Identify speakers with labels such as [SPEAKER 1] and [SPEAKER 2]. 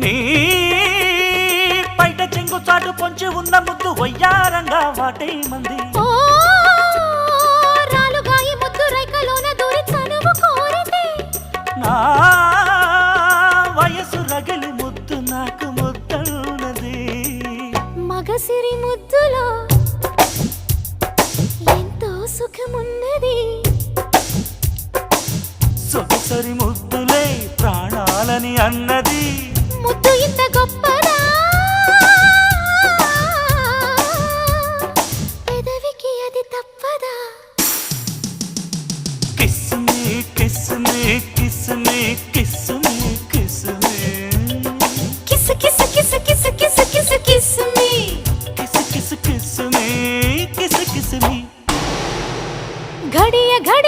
[SPEAKER 1] నీ పైట చెంగు చాటు పొంచి ఉన్న ముద్దు వయ్యారంగా వాటే మంది
[SPEAKER 2] ఓ రాలుగాయి ముద్దు రైకలోన దూరి చనువు కోరితే
[SPEAKER 1] నా వయసు రగిలి ముద్దు నాకు ముద్దన్నది
[SPEAKER 2] మగసిరి ముద్దులో ఎంతో సుఖమున్నది
[SPEAKER 1] సొగసరి ముద్దులే ప్రాణాలని అన్నది
[SPEAKER 2] ముద్దు ఇంత గొప్పదా పెదవికి అది తప్పదా
[SPEAKER 1] kiss me kiss me kiss me kiss me kiss me
[SPEAKER 2] kiss kiss kiss kiss kiss kiss kiss me
[SPEAKER 1] kiss kiss kiss me kiss kiss me
[SPEAKER 2] घड़िया घड़ी